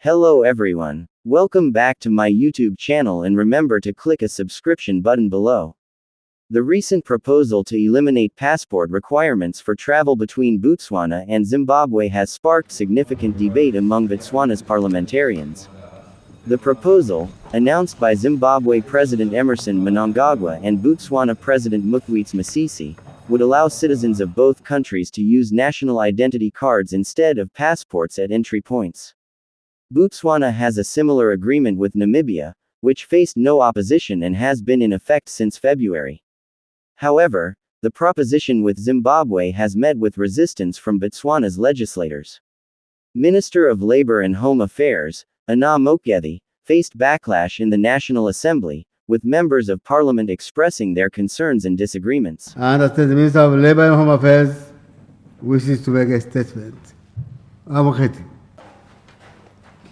Hello everyone. Welcome back to my YouTube channel and remember to click a subscription button below. The recent proposal to eliminate passport requirements for travel between Botswana and Zimbabwe has sparked significant debate among Botswana's parliamentarians. The proposal, announced by Zimbabwe President Emmerson Mnangagwa and Botswana President Mokgweetsi Masisi, would allow citizens of both countries to use national identity cards instead of passports at entry points. Botswana has a similar agreement with Namibia, which faced no opposition and has been in effect since February. However, the proposition with Zimbabwe has met with resistance from Botswana's legislators. Minister of Labor and Home Affairs, Anna Mokgethi, faced backlash in the National Assembly, with members of parliament expressing their concerns and disagreements. I understand the Minister of Labor and Home Affairs wishes to make a statement.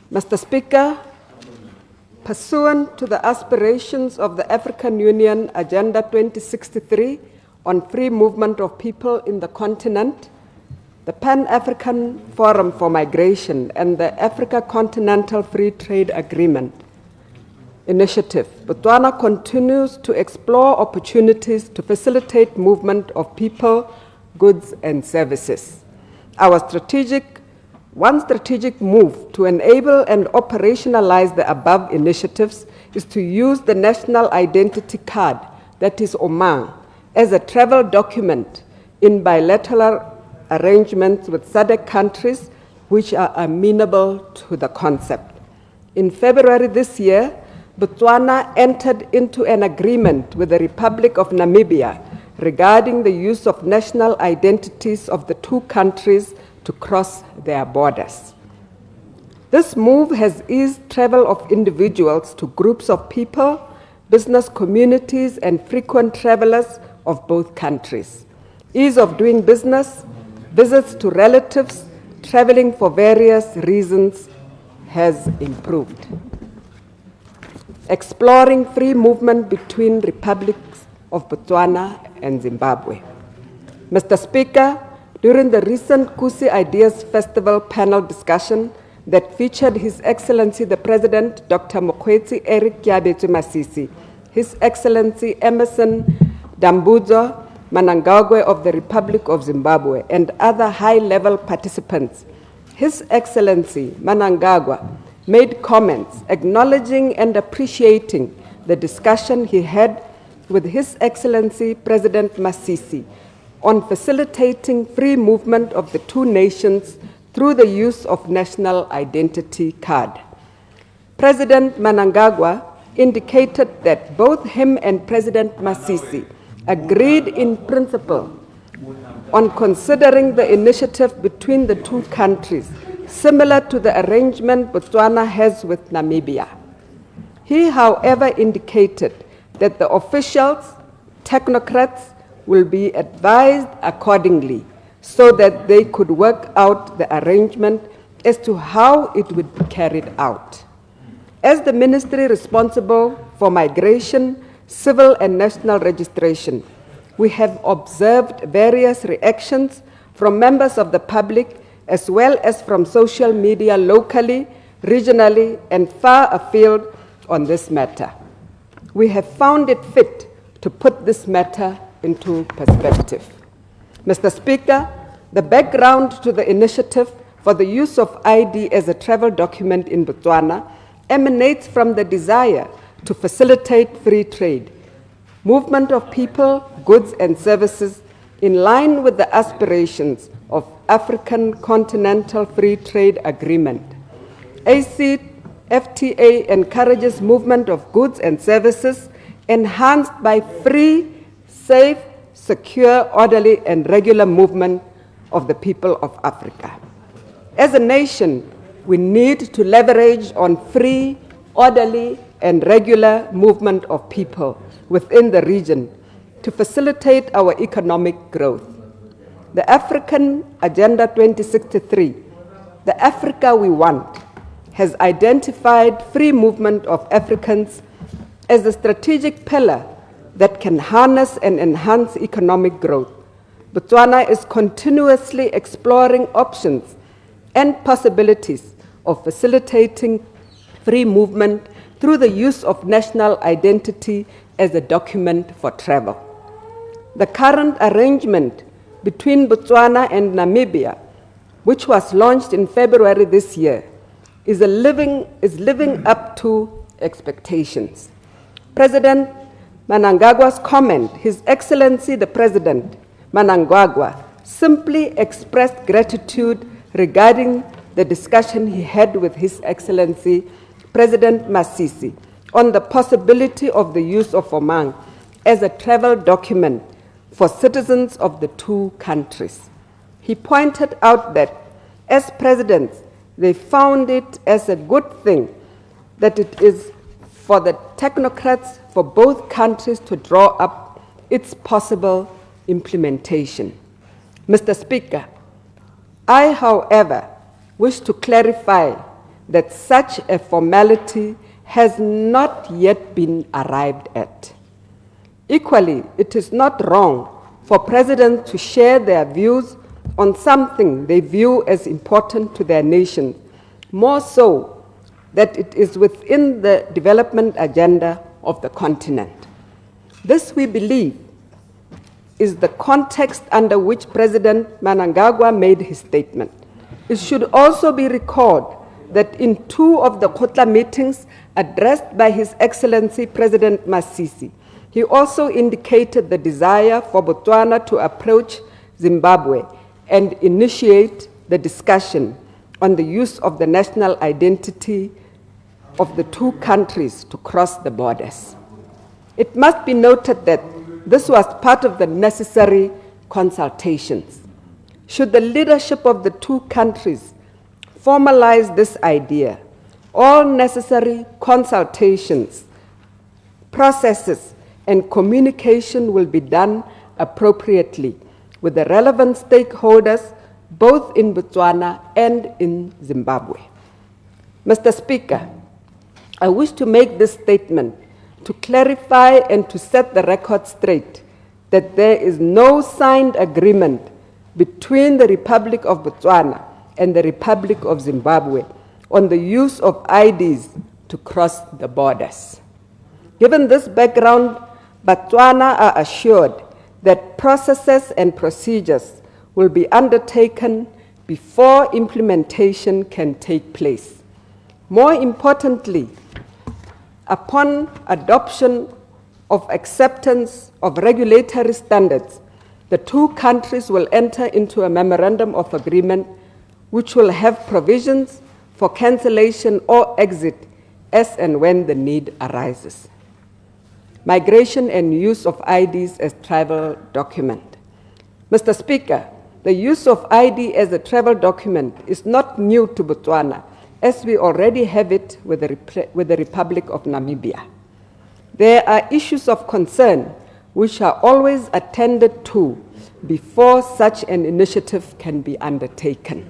Mr. Speaker, pursuant to the aspirations of the African Union Agenda 2063 on free movement of people in the continent, the Pan-African Forum for Migration and the Africa Continental Free Trade Agreement Initiative, Botswana continues to explore opportunities to facilitate movement of people, goods, and services. One strategic move to enable and operationalize the above initiatives is to use the National Identity Card, that is OMANG, as a travel document in bilateral arrangements with SADC countries which are amenable to the concept. In February this year, Botswana entered into an agreement with the Republic of Namibia regarding the use of national identities of the two countries to cross their borders. This move has eased travel of individuals to groups of people, business communities, and frequent travelers of both countries. Ease of doing business, visits to relatives, traveling for various reasons has improved. Exploring free movement between republics of Botswana and Zimbabwe. Mr. Speaker, during the recent Kusi Ideas Festival panel discussion that featured His Excellency the President, Dr. Mokgweetsi Masisi, His Excellency Emmerson Dambudzo Mnangagwa of the Republic of Zimbabwe, and other high-level participants, His Excellency Mnangagwa made comments acknowledging and appreciating the discussion he had with His Excellency President Masisi on facilitating free movement of the two nations through the use of national identity card. President Mnangagwa indicated that both him and President Masisi agreed in principle on considering the initiative between the two countries, similar to the arrangement Botswana has with Namibia. He, however, indicated that the officials, technocrats, will be advised accordingly so that they could work out the arrangement as to how it would be carried out. As the ministry responsible for migration, civil and national registration, we have observed various reactions from members of the public as well as from social media locally, regionally, and far afield on this matter. We have found it fit to put this matter into perspective. Mr. Speaker, the background to the initiative for the use of ID as a travel document in Botswana emanates from the desire to facilitate free trade, movement of people, goods, and services in line with the aspirations of African Continental Free Trade Agreement. ACFTA encourages movement of goods and services enhanced by free, safe, secure, orderly, and regular movement of the people of Africa. As a nation, we need to leverage on free, orderly, and regular movement of people within the region to facilitate our economic growth. The African Agenda 2063, the Africa we want, has identified free movement of Africans as a strategic pillar that can harness and enhance economic growth. Botswana is continuously exploring options and possibilities of facilitating free movement through the use of national identity as a document for travel. The current arrangement between Botswana and Namibia, which was launched in February this year, is living up to expectations. President Mnangagwa's comment, His Excellency the President Mnangagwa, simply expressed gratitude regarding the discussion he had with His Excellency President Masisi on the possibility of the use of Omang as a travel document for citizens of the two countries. He pointed out that as presidents, they found it as a good thing that it is for the technocrats for both countries to draw up its possible implementation. Mr. Speaker, I, however, wish to clarify that such a formality has not yet been arrived at. Equally, it is not wrong for presidents to share their views on something they view as important to their nation, more so that it is within the development agenda of the continent. This, we believe, is the context under which President Mnangagwa made his statement. It should also be recalled that in two of the Khotla meetings addressed by His Excellency President Masisi, he also indicated the desire for Botswana to approach Zimbabwe and initiate the discussion on the use of the national identity of the two countries to cross the borders. It must be noted that this was part of the necessary consultations. Should the leadership of the two countries formalize this idea, all necessary consultations, processes, and communication will be done appropriately with the relevant stakeholders both in Botswana and in Zimbabwe. Mr. Speaker, I wish to make this statement to clarify and to set the record straight that there is no signed agreement between the Republic of Botswana and the Republic of Zimbabwe on the use of IDs to cross the borders. Given this background, Botswana are assured that processes and procedures will be undertaken before implementation can take place. More importantly, upon adoption of acceptance of regulatory standards, the two countries will enter into a memorandum of agreement which will have provisions for cancellation or exit as and when the need arises. Migration and use of IDs as travel document. Mr. Speaker, the use of ID as a travel document is not new to Botswana, as we already have it with the Republic of Namibia. There are issues of concern which are always attended to before such an initiative can be undertaken.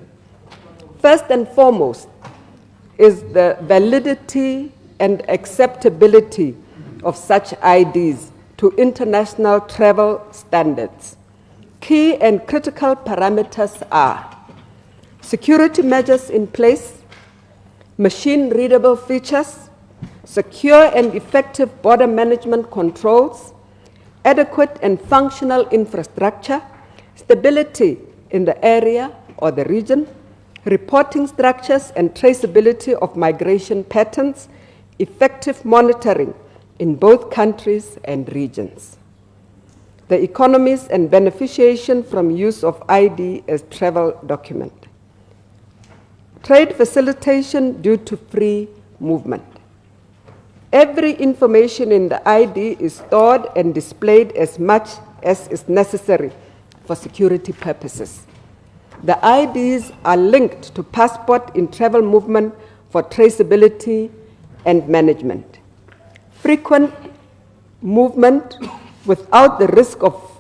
First and foremost is the validity and acceptability of such IDs to international travel standards. Key and critical parameters are security measures in place, machine-readable features, secure and effective border management controls, adequate and functional infrastructure, stability in the area or the region, reporting structures and traceability of migration patterns, effective monitoring in both countries and regions. The economies and beneficiation from use of ID as travel document. Trade facilitation due to free movement. Every information in the ID is stored and displayed as much as is necessary for security purposes. The IDs are linked to passport in travel movement for traceability and management. Frequent movement without the risk of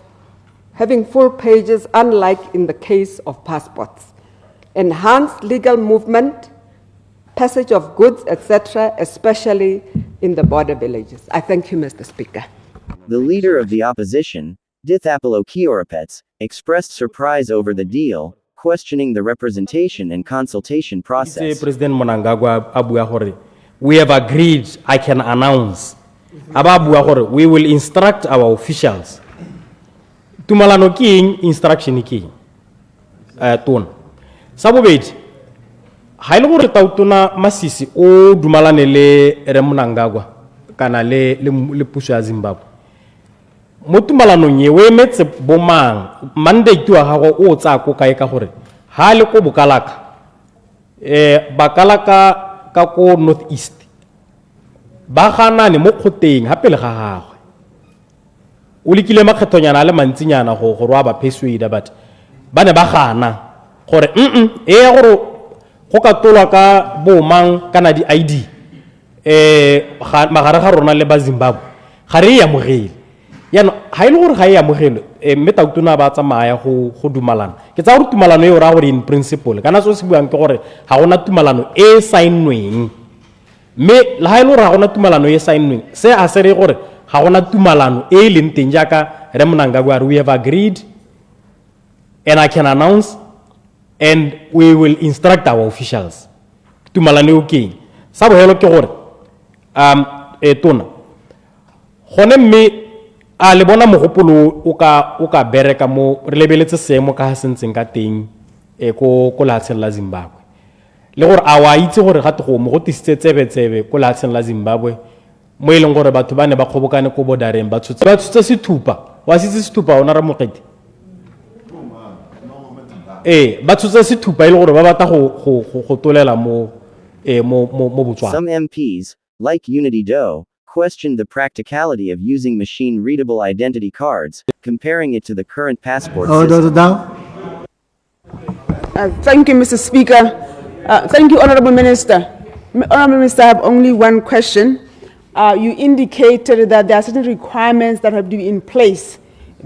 having full pages, unlike in the case of passports. Enhanced legal movement, passage of goods, etc., especially in the border villages. I thank you, Mr. Speaker. The leader of the opposition, Dithapelo Kioropets, expressed surprise over the deal, questioning the representation and consultation process. President Mnangagwa abua hore, we have agreed, I can announce. Abua hore, we will instruct our officials. Tumalano king instruction king. Ton. Sabobet. Hailo hore tautuna masisi o dumalane le Mnangagwa kana le puso ya Zimbabwe. Motumalano nye we metse bomang mandate tu hago o tsa ko kae ka hore ha le ko bokalaka bakalaka ka ko northeast ba gana ne mo khoteng hape le ga gagwe o likile makgethonyana le mantsinyana go rwa ba persuade but ba ne ba gana gore gore go ka tolwa ka bomang kana di ID magare ga rona le ba Zimbabwe ga re ya mogele yano ha ile gore ga ya mogele mme tautuna ba tsamaya go dumalana ke tsa gore tumalano e o ra gore in principle kana so se buang ke gore ha gona tumalano e signweng mme la ha ile gore ha gona tumalano e signweng se a se re gore ha gona tumalano e leng teng jaka re Mnangagwa we have agreed and I can announce and we will instruct our officials tumalano okay sa bohelo ke gore tona gone mme a le bona mogopolo o ka bereka mo re lebeletse seemo ka sentseng ka teng ko latsheng la Zimbabwe le gore a wa itse gore ga go mo go tisitse tsebe ko latsheng la Zimbabwe mo e leng gore batho ba ne ba kgobokane ko bodareng ba tshotse sethupa wa sitse sethupa ona ra mokete ba tshotse sethupa ile gore ba bata go tolela mo Botswana. Some MPs, like Unity Doe, questioned the practicality of using machine-readable identity cards, comparing it to the current passport system. Thank you, Mr. Speaker. Thank you, Honorable Minister. Honorable Minister, I have only one question. You indicated that there are certain requirements that have to be in place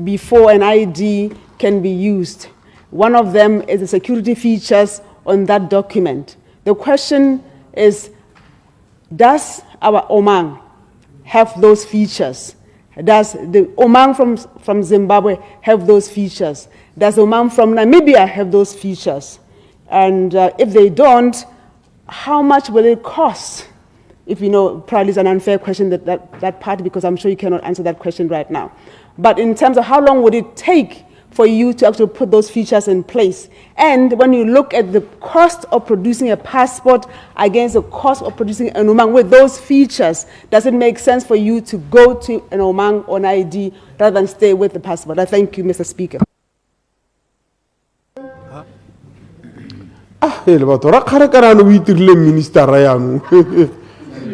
before an ID can be used. One of them is the security features on that document. The question is, does our Omang have those features? Does the Omang from Zimbabwe have those features? Does the Omang from Namibia have those features? And if they don't, how much will it cost? If you know, probably it's an unfair question that part, because I'm sure you cannot answer that question right now. But in terms of how long would it take for you to actually put those features in place? And when you look at the cost of producing a passport against the cost of producing an Omang with those features, does it make sense for you to go to an Omang or an ID rather than stay with the passport? I thank you, Mr. Speaker. Le bato ra khare kana no itirile minister ra yanu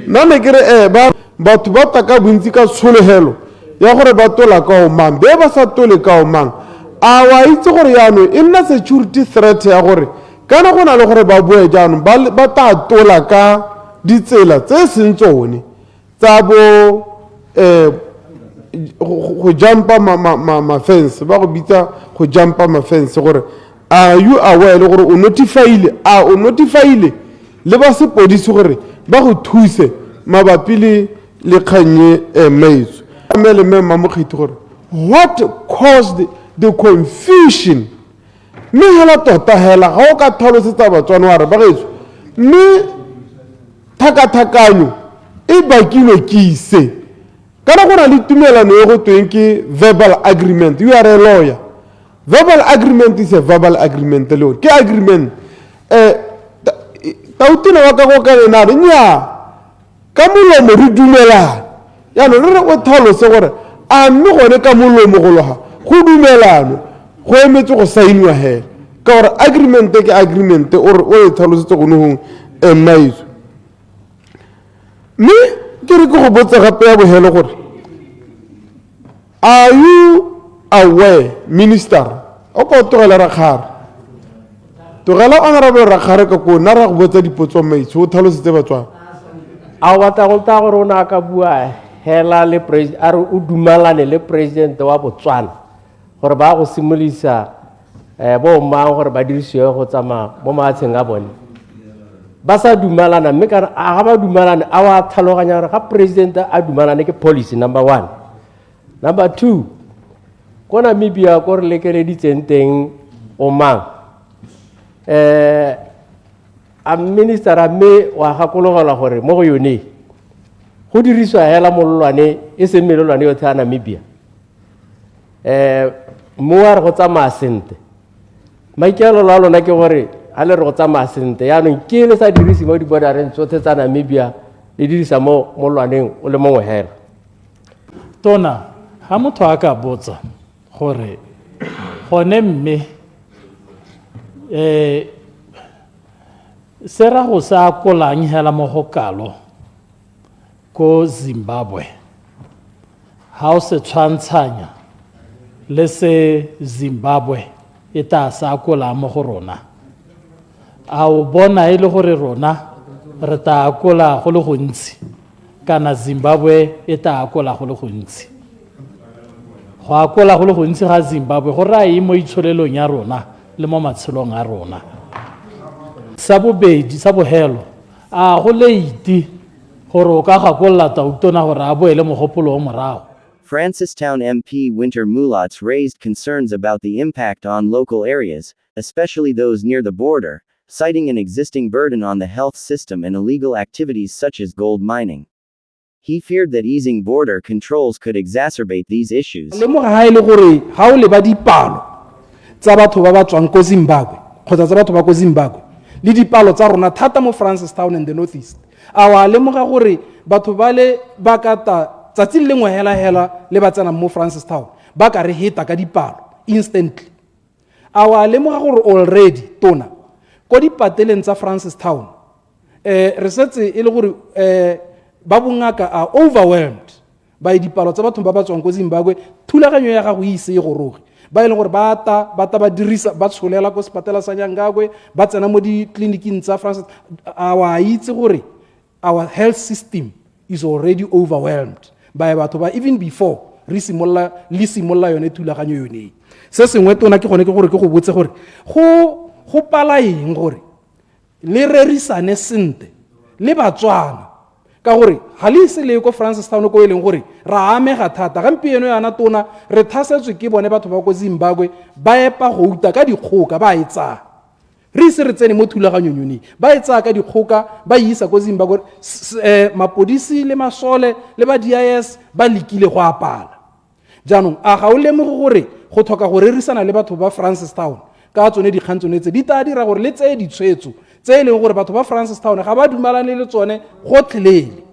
na ne kere ba batho ba ta ka bontsi ka tsholegelo ya gore ba tola ka o mang be ba sa tole ka o mang a wa itse gore yano e nna security threat ya gore kana gona le gore ba bue jano ba ta tola ka ditsela tse sentsone tsa bo go jumpa ma fence ba go bitsa go jumpa ma fence gore are you aware gore o notifile le ba sepodisi gore ba go thuse mabapi le kganye maitso mele mema mo khiti gore what caused the confusion me hela tota hela ga o ka tlhalosetsa batswana wa re ba getso me thakathakano e bakilwe kise kana gona le tumelano e go tweng ke verbal agreement. You are a lawyer. Verbal agreement is a verbal agreement alone. Ke agreement tautina wa ka go ka na nya ka molomo re dumela ya no re o tholo se gore a mme gone ka molomo go loga go dumelano go emetse go sainwa he ka gore agreement ke agreement o e tholo se go no maiso me ke re go botsa gape ya bohelo gore are you aware, Minister? Opo togela ra khare togela honorable ra khare ka ko na ra go botsa dipotso maitso o tlhalositse batswa a wata go ta go rona ka bua hela le president a re o dumalane le president wa Botswana gore ba go simolisa bo mang gore ba dirisiwe go tsama mo maatsheng a bone ba sa dumalana mme ka a ga ba dumalane a wa tlhaloganya gore ga president a dumalane ke policy number 1. Number 2, ko Namibia ko re lekeleditseng teng o mang a minister a mme wa gakologelwa gore mo go yone go diriswa hela mololwane e se melolwane yotlhe a Namibia mo wa re go tsamaya sente maikaelelo a lona ke gore a le re go tsamaya sente yaanong ke le sa dirise mo dibodareng tsotlhe tsa Namibia le dirisa mo mololwaneng o le mongwe hela. Tona ha motho a ka botsa gore gone mme se ra go sa kolang hela mo go kalo ko Zimbabwe ha o se tshwantshanya le se Zimbabwe e ta sa kola mo go rona a o bona e le gore rona re ta kola go le gontsi kana Zimbabwe e ta kola go le gontsi go akola go le gontsi ga Zimbabwe go raya mo itsholelong ya rona le mo matshelong a rona. Sa bobedi sa bohelo a go leiti gore o ka gakolla tautona gore a boele mogopolo o morago. Francistown MP Winter Mulats raised concerns about the impact on local areas, especially those near the border, citing an existing burden on the health system and illegal activities such as gold mining. He feared that easing border controls could exacerbate these issues. Le mo ga ile gore ha o le ba dipalo tsa batho ba ba tswang ko Zimbabwe kgotsa tsa batho ba ko Zimbabwe le dipalo tsa rona thata mo Francistown and the Northeast a wa le mo ga gore batho ba le ba ka tsatsi le ngwe hela le ba tsena mo Francistown ba ka re hita ka dipalo instantly a wa le mo ga gore already tona ko dipateleng tsa Francistown re setse e le gore ba bongaka a overwhelmed ba dipalo tsa batho ba ba tswang ko Zimbabwe thulaganyo ya gago ise e goroge ba ile gore ba ba dirisa ba tsholela ko sepatela sa Nyangagwe ba tsena mo di clinic-ing tsa France a wa itse gore our health system is already overwhelmed by batho ba even before re simolla yone thulaganyo yone se sengwe tona ke gone ke gore ke go botse gore go pala eng gore le rerisane sente le Batswana ka gore ga le ise le ko Francistown ko eleng gore ra amega thata gampieno yana tona re thasetswe ke bone batho ba ko Zimbabwe ba epa go uta ka dikgoka ba etsa re ise re tsene mo thulaganyong yone ba etsa ka dikgoka ba isa ko Zimbabwe mapodisi le masole le ba DIS ba lekile go apala jaanong a ga o lemoge gore go tlhoka go rerisana le batho ba Francistown ka tsone dikgantsone tse di ta dira gore le tse ditshwetso tse e leng gore batho ba Francistown ga ba dumalane le tsone gotlhelele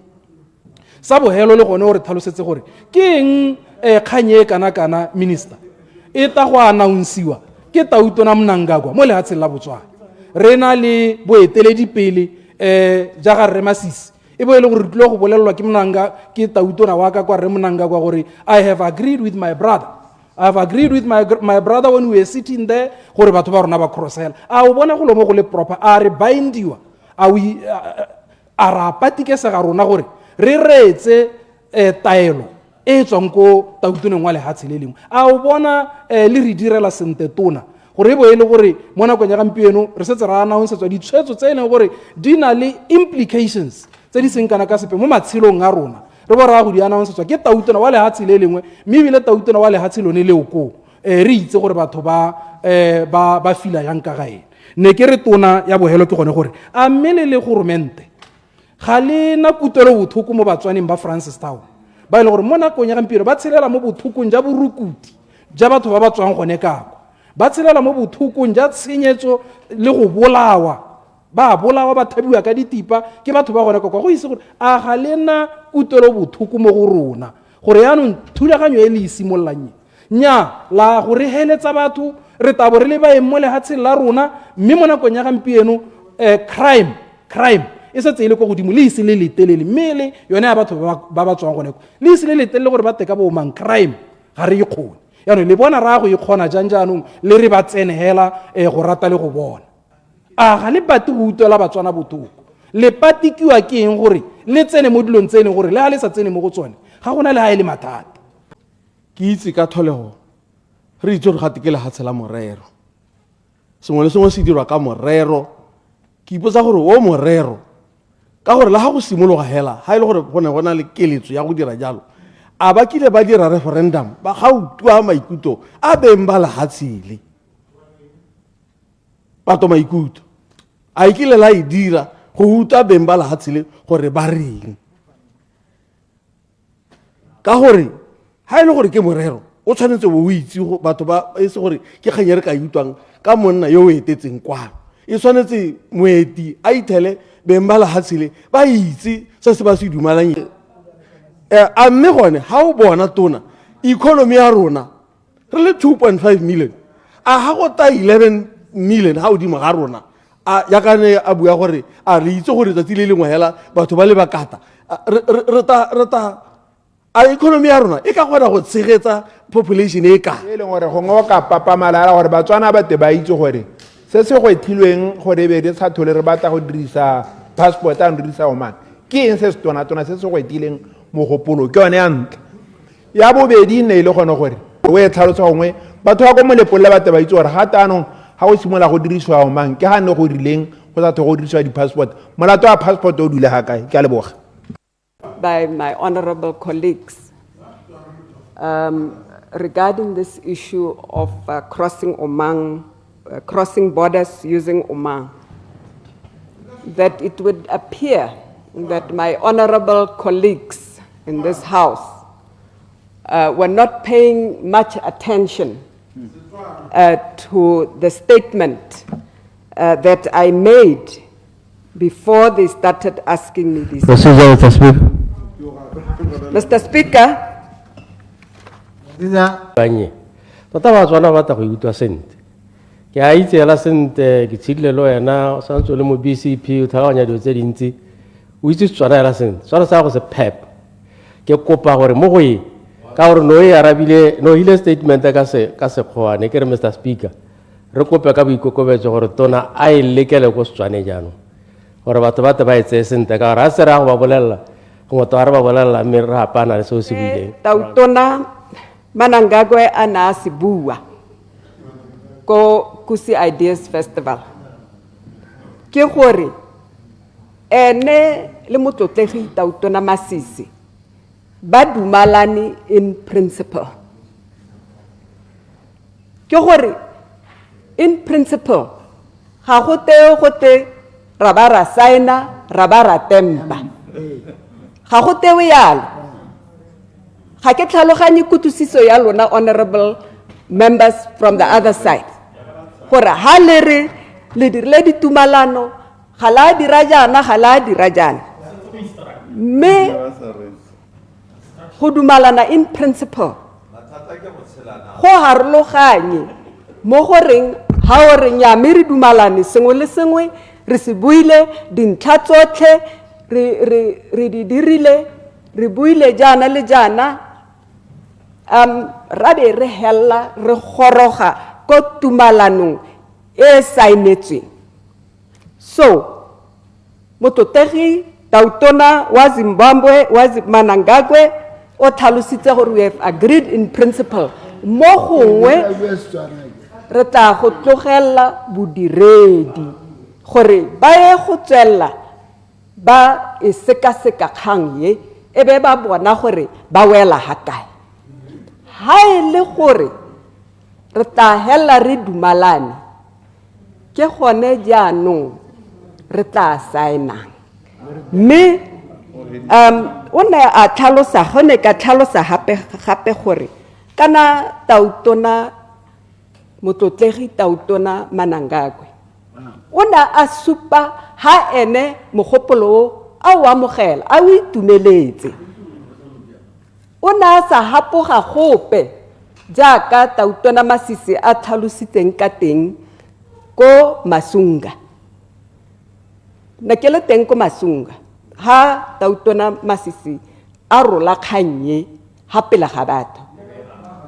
sa bohelo le gone gore tlhalosetse gore ke eng kganye kana minister e ta go announcewa ke Tautona Mnangagwa mo lehatsheng la Botswana re na le boeteledi pele jaga re masisi e bo ile gore tlo go bolelwa ke Tautona wa ka kwa re Mnangagwa gore I have agreed with my brother. I have agreed with my brother when we were sitting there gore batho ba rona ba crossela a o bona go lo mo go le proper a re bindiwa a we a ra patike se ga rona gore re retse taelo e tswang ko Tautoneng wa lehatshe le lengwe a o bona le re direla sente tona gore e bo ile gore mo nakong ya gampieno re setse ra announce tswa ditshwetso tse e leng gore di na le implications tse di seng kana ka sepe mo matshelong a rona re bo ra go di announce tswa ke Tautona wa lehatshe le lengwe mme bile Tautona wa lehatshe lone le ko re itse gore batho ba fila yang ka ga ene ne ke re tona ya bohelo ke gone gore a mmele le goromente ga le na kutelo bothoko mo Batswaneng ba Francistown ba ile gore mo nakong ya gampieno ba tshelela mo bothokong ja borukuti ja batho ba ba tswang gone kako ba tshelela mo bothokong ja tshenyetso le go bolawa ba thabiwa ka ditipa ke batho ba gone kako go ise gore a ga lena kutelo bothoko mo go rona gore yaanong thulaganyo e le isimollang nya la gore heletsa batho re tabo re le ba emo le hatse la rona mme mo nakong ya gampieno crime e setse ile go godimo le ise le letelele mmele yone ya batho ba ba tswang gone le ise le letelele gore ba teka bo mang crime ga re ikgone yaanong le bona ra go ikgona janjanong le re ba tsene hela go rata le go bona a ga le pati go utela Batswana botoko le patikiwa ke eng gore le tsene mo dilong tsene gore le ha le sa tsene mo go tsone ga gona le ha ile mathata ke itse ka tholego re itse gore gate ke lehatshe la morero sengwe le sengwe se dirwa ka morero ke ipotsa gore o morero ka gore le ha go simologa hela ha ile gore go na le keletso ya go dira jalo a ba kile ba dira referendum ba ga utlwa maikuto a beng ba lehatshele batho maikutlo a ikile la e dira go utlwa beng ba lefatshe le gore ba reng ka gore ha e le gore ke morero o tshwanetse o itse go batho ba e se gore ke kganyere ka utlwang ka monna yo o etetseng kwano e tshwanetse moeti a ithele beng ba lefatshe le ba itse se se ba se dumalang a mme gone ha o bona tona economy ya rona re le 2.5 million a ha go ta 11 million ha o di mo ga rona ya ka ne a bua gore a re itse gore tsatsi le lengwe hela batho ba le bakata re ta a economy ya rona e ka gona go tshegetsa population e ka e leng gore gongwe o ka papamalala gore Batswana ba te ba itse gore se se go etilweng gore be di sa thole re batla go dirisa passport a dirisa o man ke eng se se tona se se go etileng mogopolo ke yone ya ntle ya bobedi ne ile gone gore o e tlhalotsa gongwe batho ba go molepolla ba te ba itse gore ga taanong ga go simola go dirisiwa o mang ke ga ne go rileng go sa go dirisiwa di-passport molato wa passport o dule ga kae ke a leboga By my honorable colleagues regarding this issue of crossing borders using Oman, that it would appear that my honorable colleagues in this house were not paying much attention to the statement that I made before they started asking me this. Mr. Speaker, banye tota Batswana ba ta go utlwa sente ke a itsela sente ke tshile lo yena o santse o le mo BCP o tlhaloganya dilo tse dintsi o itse Setswana hela sente Setswana sa go se pep ke kopa gore mo go e ka gore no e arabile no ile statement ka sekgoane ke re Mr. Speaker re kope ka boikokobetso gore tona a e lekele go Setswana jaanong gore batho ba te ba etse sente ka gore a se ra go ba bolela go motho a re ba bolela mme re hapana le seo se buileng Tautona Manangagwe ana se bua ko Kusi Ideas Festival ke gore ene le motlotlegi Tautona Masisi ba dumalane in principle ke gore in principle ga go te ra ba ra signa ra ba ra tempa ga go tewe yalo ga ke tlhaloganye kutusiso ya lona honorable members from the other side gore ha le dirile ditumalano ga la dira jana ga la dira jana mme go dumalana in principle go harologanye mo goreng ha o re nya me re dumalane sengwe le sengwe re se buile dintlha tsotlhe re di dirile re buile jana le jana ra be re hella re goroga ko tumalanong e sainetsweng so motlotegi Tautona wa Zimbabwe wa Manangagwe o tlhalositse gore we have agreed in principle mo gongwe re tla go tlogela bodiredi gore ba ye go tswella ba e seka kgang ye e be ba bona gore ba wela ha kae ha e le gore re tla hella re dumalane ke gone jaanong re tla signa mme o ne a tlhalosa gone ka tlhalosa gape gore kana Tautona motlotlegi Tautona Manangagwe o na a supa ha ene mogopolo a o amogela a o itumeletse o na sa hapoga gope jaaka Tautona Masisi a tlhalositseng ka teng ko Masunga na ke le teng ko Masunga ha Tautona Masisi a rola kganye ha pela ga batho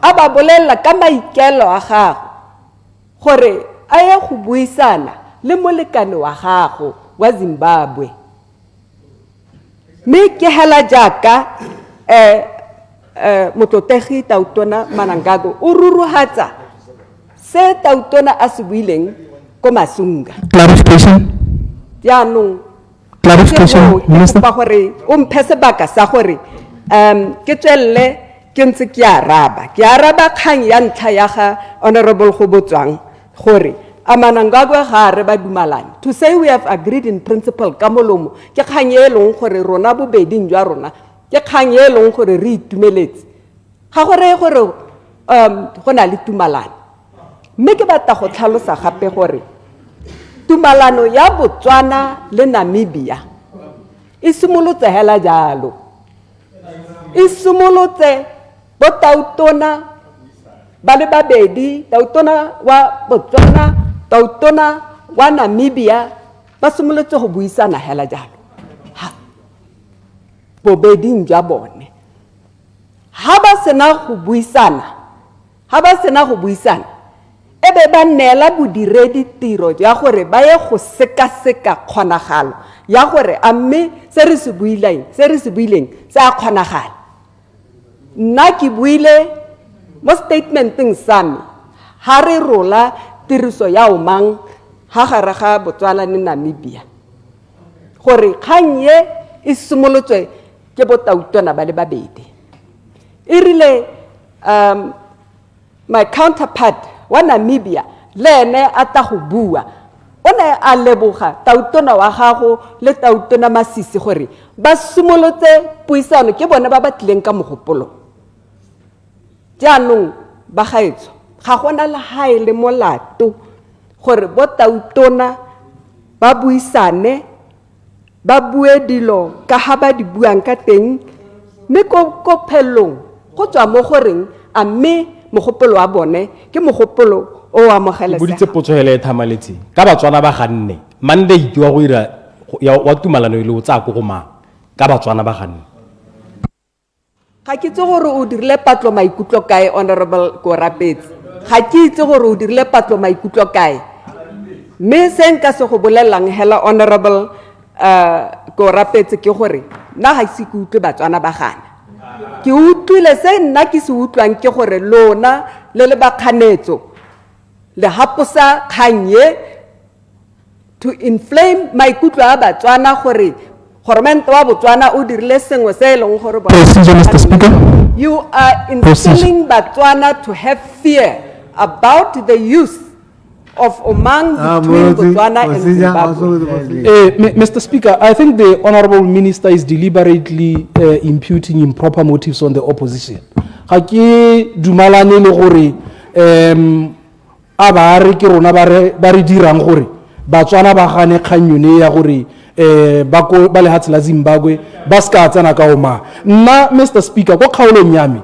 a ba bolela ka maikelo a gago gore a ye go buisana le molekane wa gago wa Zimbabwe mme ke hela jaaka motlotegi Tautona Manangagwe o ruruhatsa se Tautona a se buileng ko Masunga Clarification. jaanong Clarification, Minister. ba gore o mphe sebaka sa gore ke tswelle ke ntse ke araba kgang ya ntlha ya ga honorable go botswang gore Amanangagwa gare ba dumalane. To say we have agreed in principle ka molomo ke kgang e leng gore rona bobeding jwa rona ke kgang e leng gore re itumeletse. Ga go reye gore go na le tumalano. Mme ke batla go tlhalosa gape gore tumalano ya Botswana le Namibia e simolotse hela jalo. E simolotse bo tautona ba le babedi, tautona wa Botswana, tautona wa Namibia ba simolotse go buisana hela jalo. Bobeding jwa bone. Ha ba sena go buisana, ebe ba neela bodiredi tiro ya gore ba ye go seka-seka kgonagalo ya gore a mme se re se buileng se a kgonagala. Nna ke buile mo statementeng sa me ha re rola tiriso ya omang ha gare ga Botswana le Namibia gore kgang ye e simolotswe ke botautona ba le babedi. E rile my counterpart wa Namibia le ene a ta go bua o ne a leboga tautona wa gago le tautona Masisi gore ba simolotse puisano ke bone ba batlileng ka mogopolo. Jaanong ba gaetso ga gona le hae le molato gore bo tautona ba buisane ba bue dilo ka ha ba di buang ka teng mme ko phelong go tswa mo goreng a mme mogopolo wa bone ke mogopolo o amogelesega. Boditse potso hele e thamaletse ka Batswana ba ganne mandate wa go ira wa tumalano ile o tsa go mang ka Batswana ba ganne. Ga ke itse gore o dirile patlo maikutlo kae Honorable Korapetsi. Ga ke itse gore o dirile patlo maikutlo kae. Mme se nka se go bolelang hela Honorable Korapetsi ke gore nna ga se ke utlwe Batswana ba gana. Ke utlwile se nna ke se utlwang ke gore lona le bakganetso le haposa kganye to inflame maikutlo a Batswana gore Gormento wa Botswana o dirile sengwe se eleng gore Mr. Speaker. You are instilling Batswana to have fear about the use of omang between Botswana and Zimbabwe. Mr. Speaker, I think the Honorable Minister is deliberately imputing improper motives on the opposition. Ga ke dumalane le gore a ba re ke rona ba re dirang gore Batswana ba gane kganyone ya gore ba lehatshe la Zimbabwe ba ska tsena ka oma. Nna Mr. Speaker ko kgaolong ya me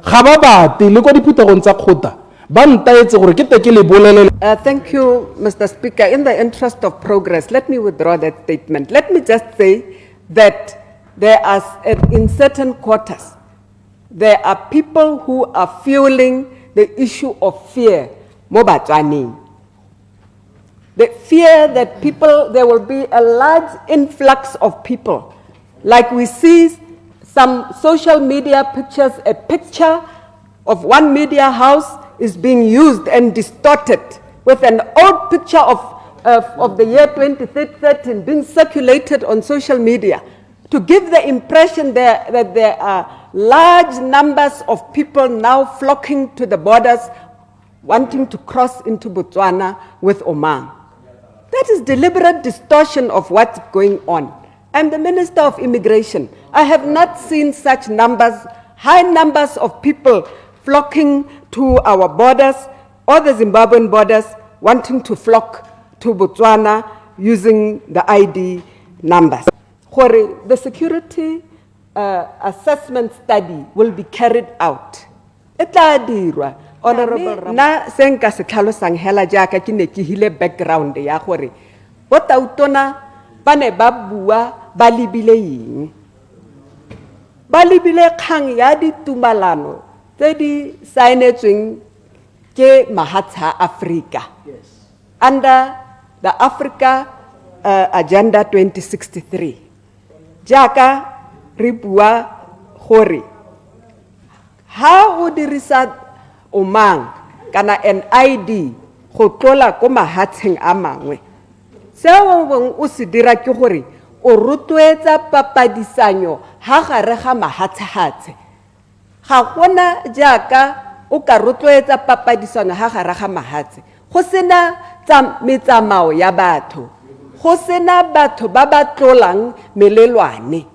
ga ba bate le ko diphuthegong tsa kgota ba ntaetse gore ke teke le bolelele. Thank you, Mr. Speaker. In the interest of progress, let me withdraw that statement. Let me just say that there are, in certain quarters, there are people who are fueling the issue of fear. Mo Batswaneng. The fear that there will be a large influx of people. Like we see some social media pictures, a picture of one media house is being used and distorted with an old picture of the year 2013 being circulated on social media to give the impression that there are large numbers of people now flocking to the borders wanting to cross into Botswana with omang. That is deliberate distortion of what's going on. I'm the Minister of Immigration. I have not seen such numbers, high numbers of people flocking to our borders or the Zimbabwean borders wanting to flock to Botswana using the ID numbers. The security assessment study will be carried out. Honorable, na senka se tlhalosang hela jaaka ke ne ke hile background ya gore bo tautona ba ne ba bua ba lebile eng. Ba lebile kgang ya ditumalano tse di saenetsweng ke mahatsha a Africa under the Africa Agenda 2063. Jaaka re bua gore ha o dirisa omang kana an ID go tlola ko mahatsheng a mangwe. Seo o se dira ke gore o rotloetsa papadisanyo ha gare ga mahatshatshe. Ga gona jaaka o ka rotloetsa papadisano ha gare ga mahatshe go sena metsamao ya batho go sena batho ba ba tlolang melelwane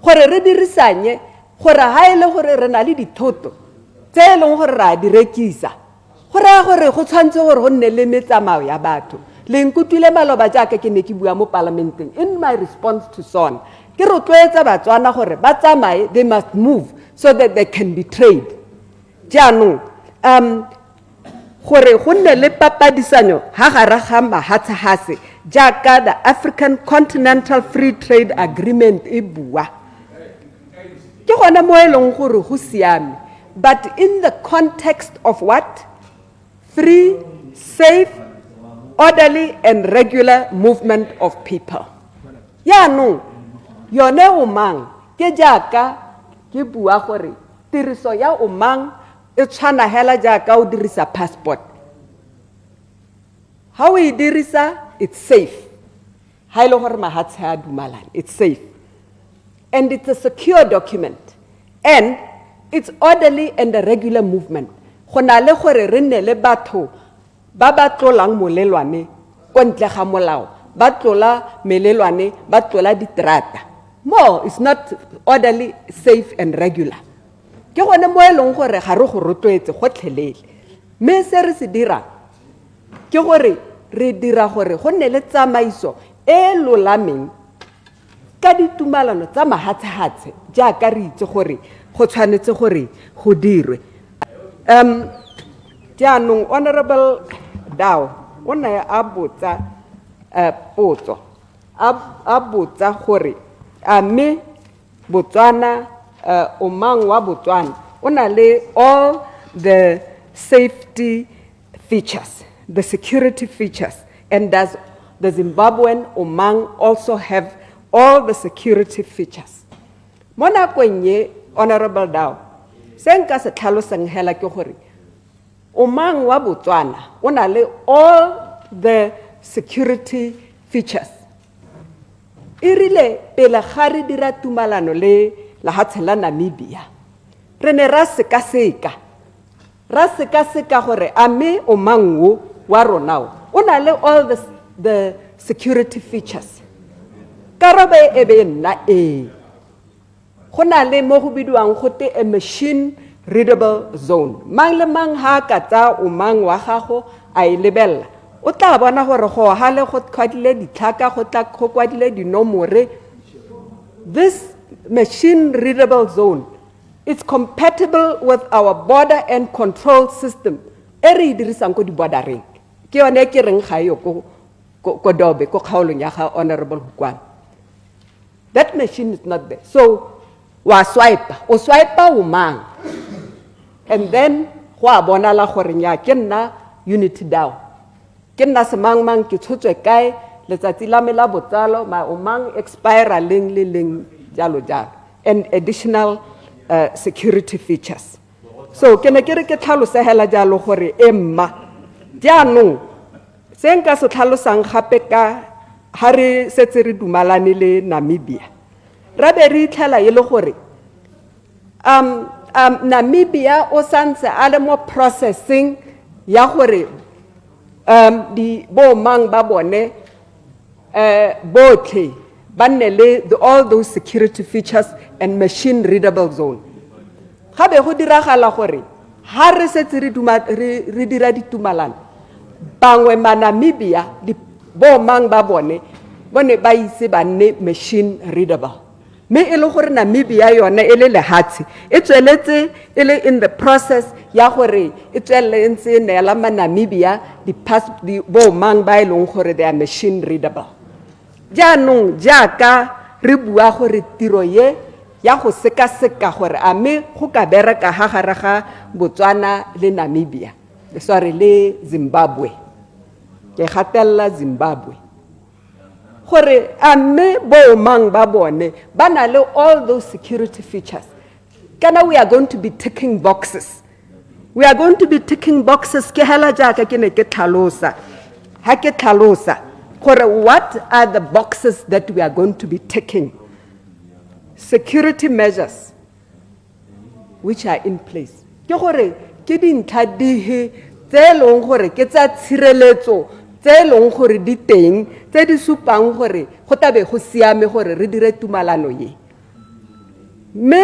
gore re dirisanye gore ha ile gore re na le dithoto tse e leng gore ra di rekisa gore go tshwantse gore go nne le metsamao ya batho le nkutile maloba jaaka ke ne ke bua mo parlamenteng in my response to son ke rotloetsa Batswana gore ba tsamaye they must move so that they can be trade jaanong gore go nne le papadisanyo ha gare ga mahatshahase jaaka the African Continental Free Trade Agreement e bua ke gona mo e leng gore go siame but in the context of what free safe orderly and regular movement of people yaanong yone o mang ke jaaka ke bua gore tiriso ya o mang e tshwana hela jaaka o dirisa passport ha o e dirisa it's safe ha ile gore mahatshe a dumalane it's safe and it's a secure document and it's orderly and a regular movement go na le gore re nne le batho ba ba tlolang molelwane ko ntle ga molao ba tlola melelwane ba tlola diterata mo it's not orderly safe and regular ke gone mo e leng gore ga re go rotloetse go tlhelele mme se re se dira ke gore re dira gore go nne le tsamaiso e lolameng ka ditumalano tsa mahatshahatse jaaka re itse gore go tshwanetse gore go dirwe jaanong honorable Dao o ne a botsa potso a botsa gore mme Botswana o mang wa Botswana o na le all the safety features the security features and does the Zimbabwean Omang also have all the security features mo nakong ye honorable Dao se nka se tlhalosang hela ke gore Omang wa Botswana o na le all the security features irile pele ga re dira tumalano le lehatshe la Namibia re ne ra sekaseka gore ame Omang wo wa rona o na le all the security features karabe e be nna go na le mo go bidiwang gote a machine readable zone mang le mang ha ka tsa Omang wa gago a e lebella o tla bona gore go hale go kwadile ditlhaka go tla go kwadile dinomore this machine readable zone it's compatible with our border and control system e re dirisang ko di bordereng ke yone ke reng ga yo ko dobe ko kgaolong ya ga honorable Hukwana that machine is not there so wa swipe Omang and then go a bona la gore nya ke nna unity Dao ke nna semangmang ke tshotswe kae letsatsi la me la botsalo ma Omang expire leng le leng jalo and additional security features so ke ne ke re ke tlhalose hela jalo gore emma jaanong se nka se tlhalosang gape ka ha re setse re dumalane le Namibia ra be re itlhela e le gore Namibia o santse a le mo processing ya gore di bo mang ba bone botlhe ba nne le all those security features and machine readable zone gabe go diragala gore ha re setse re dira ditumalano bangwe ma Namibia di bo mang ba bone ba ise ba nne machine readable me e le gore Namibia yone e le lehatshe e tsweletse e le in the process ya gore e tswelle ntse ne la ma Namibia di bo mang ba e leng gore they are machine readable jaanong jaaka re bua gore tiro ye ya go seka gore ame go ka bereka ha gare ga Botswana le Namibia sorry le Zimbabwe ke gatella Zimbabwe gore ame bo mang ba bone ba na le all those security features kana we are going to be ticking boxes ke hela jaaka ke ne ke tlhalosa ha ke tlhalosa gore what are the boxes that we are going to be ticking security measures which are in place ke gore ke dintlha dihe tse tse leng gore ke tsa tshireletso tse leng gore di teng tse di supang gore go tabe go siame gore re dire tumalano ye mme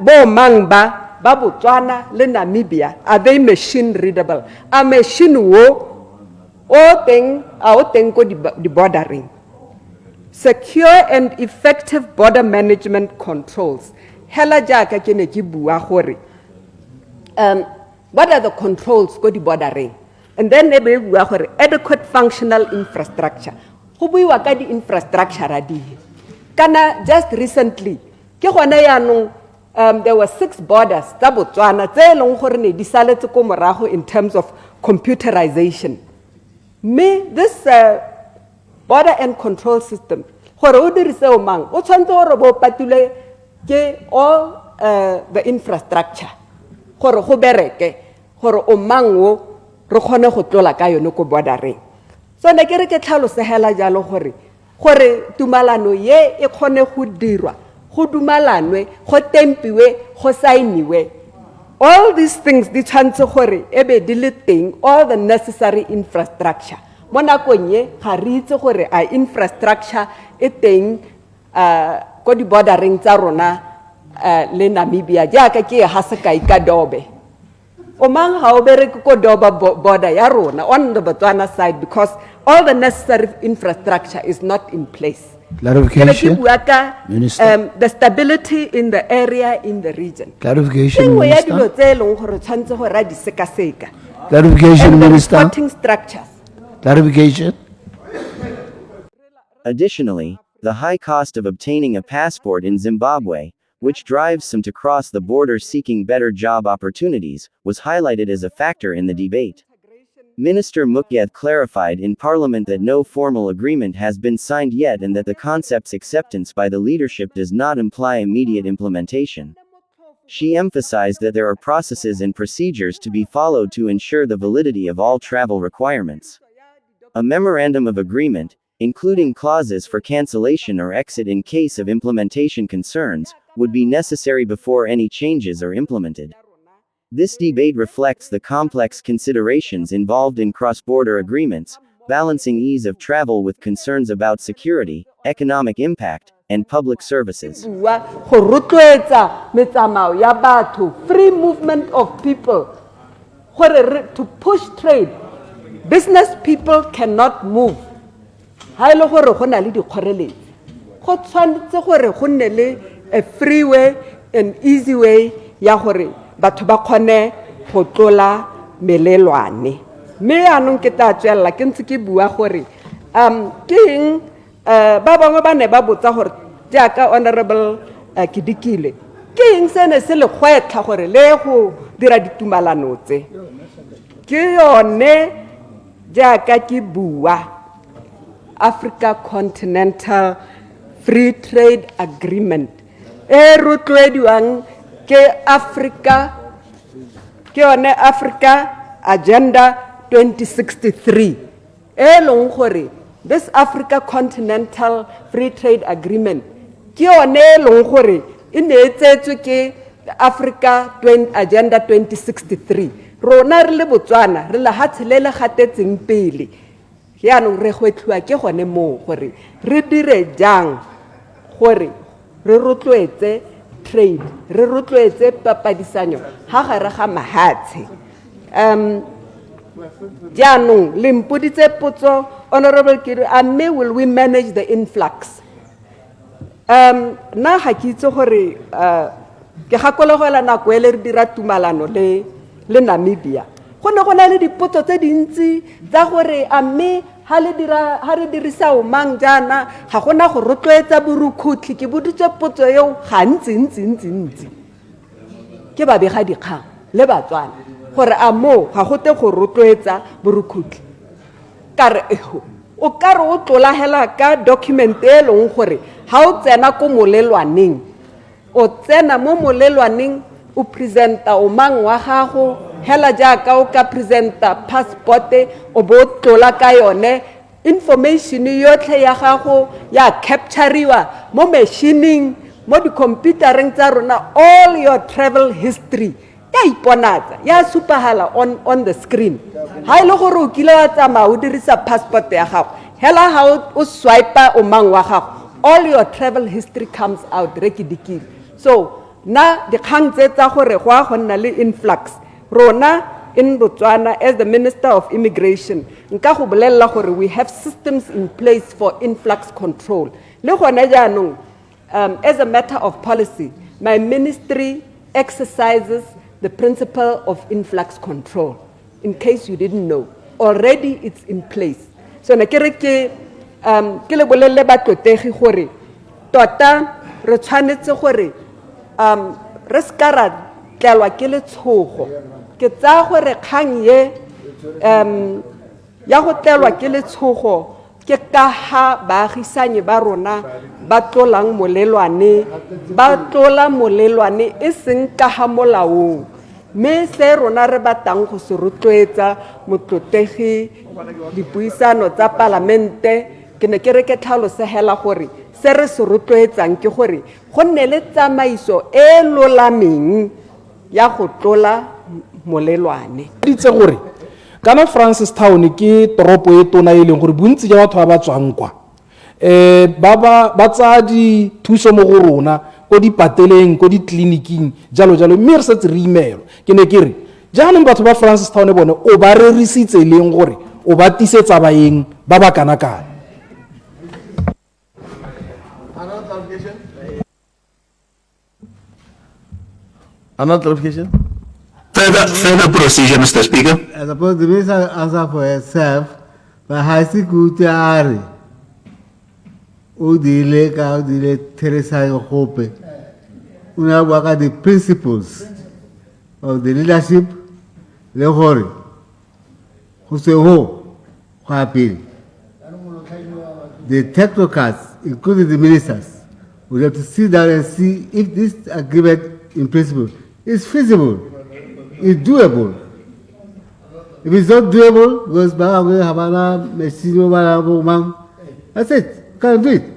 bo mang ba Botswana le Namibia are they machine readable a machine o teng ko di bordering secure and effective border management controls hela jaaka ke ne ke bua gore what are the controls go di bordering and then ne be bua gore adequate functional infrastructure go buiwa ka di infrastructure a di kana just recently ke gone yaanong there were 6 borders tsa Botswana tse leng gore ne di saletse ko morago in terms of computerization me this border and control system gore o dirise o mang o tshwantse gore bo patule ke all the infrastructure gore go bereke gore o mang o re kgone go tlola ka yone ko bordereng so ne ke re ke tlhalosegela jalo gore tumalano ye e kgone go dirwa go dumalanwe go tempiwe go sainiwe all these things di tshwantse gore ebe di le teng all the necessary infrastructure mo nakong ye ga re itse gore a infrastructure e teng ko di bordering tsa rona le Namibia jaaka ke ha se kai ka Dobe o mang ha o bereke ko Doba border ya rona on the Botswana side because all the necessary infrastructure is not in place. Clarification. Minister. The stability in the area, in the region. Clarification, Minister. Clarification, and Minister. Reporting structures. Clarification. Additionally, the high cost of obtaining a passport in Zimbabwe, which drives some to cross the border seeking better job opportunities, was highlighted as a factor in the debate. Minister Mukyeth clarified in Parliament that no formal agreement has been signed yet and that the concept's acceptance by the leadership does not imply immediate implementation. She emphasized that there are processes and procedures to be followed to ensure the validity of all travel requirements. A memorandum of agreement, including clauses for cancellation or exit in case of implementation concerns, would be necessary before any changes are implemented. This debate reflects the complex considerations involved in cross-border agreements, balancing ease of travel with concerns about security, economic impact, and public services. Free movement of people, to push trade. Business people cannot move. A free way, an easy way, batho ba khone go tlola melelwane me anong ke ta tswela ke ntse ke bua gore ke eng ba bangwe ba ne ba botsa gore jaaka honorable Kidikile ke eng se ne se le kgwetla gore le go dira ditumalano tse ke yone jaaka ke bua Africa Continental Free Trade Agreement e rotloediwang ke Africa Agenda 2063 leng gore this Africa Continental Free Trade Agreement ke yone leng gore e neetsetswe ke Africa Agenda 2063 rona re le Botswana re la hatshelele gatetseng pele yaanong re gwetlhwa ke gone mo gore re dire jang gore re rotloetse trade re rotloetse papadisanyo ha gare ga mahatshe jaanong le mpoditse potso honorable Kiri amme will we manage the influx na ga ke itse gore ke gakologela nako e le re dira tumalano le Namibia go ne go na le dipotso tse dintsi tsa gore amme ha re dirisa o mang jana ga gona go rotloetsa borukhutli ke boditse potso eo ntsi ke ba bega dikgang le Batswana gore a mo ga go te go rotloetsa borukhutli kare o kare o tlola hela ka document e leng gore ha o tsena ko molelwaneng o tsena mo molelwaneng o presenta o mang wa gago hela jaaka o ka presenta passport o bo tlola ka yone information yotlhe ya gago ya captureiwa mo machining mo di computereng tsa rona all your travel history ya iponatsa ya supahala on the screen ha ile gore o kile wa tsamaya o dirisa passport ya gago hela ha o swipe o mang wa gago all your travel history comes out rekidikile so na dikgang tse tsa gore go a go nna le influx rona in Botswana as the Minister of Immigration nka go bolella gore we have systems in place for influx control le gone jaanong as a matter of policy my ministry exercises the principle of influx control in case you didn't know already it's in place so na kere ke le bolelle batlotegi gore tota re tshwanetse gore re ska ra tlelwa ke letshogo ke tsa gore kgang ye ya go tlelwa ke letshogo ke ka ha baagisanye ba rona ba tlolang molelwane ba tlola molelwane e seng ka ha molaong me se rona re batang go se rotloetsa motlotegi dipuisano tsa parlamente ke ne ke re ke tlhalosegela gore se re se rotloetsang ke gore go nne le tsamaiso e lolameng ya go tlola molelwane ditse gore kana Francistown ke toropo e tona e leng gore bontsi ja batho ba tswang kwa ba tsa di thuso mo go rona ko di pateleng ko di clinicing jalo jalo mme re setse re imelo ke ne ke re jaanong batho ba Francistown bone o ba rerisitse leng gore o ba tisetsa baeng ba ba kana kana Another clarification? Further procedure, Mr. Speaker. I suppose the minister answer for herself, but high security are Udile Teresa Hope. Una work at the principles of the leadership, the hori. Who say ho, happy. The technocrats, including the ministers, will have to sit down and see if this agreement in principle is feasible, is doable. If it's not doable, goes back, that's it, can't do it.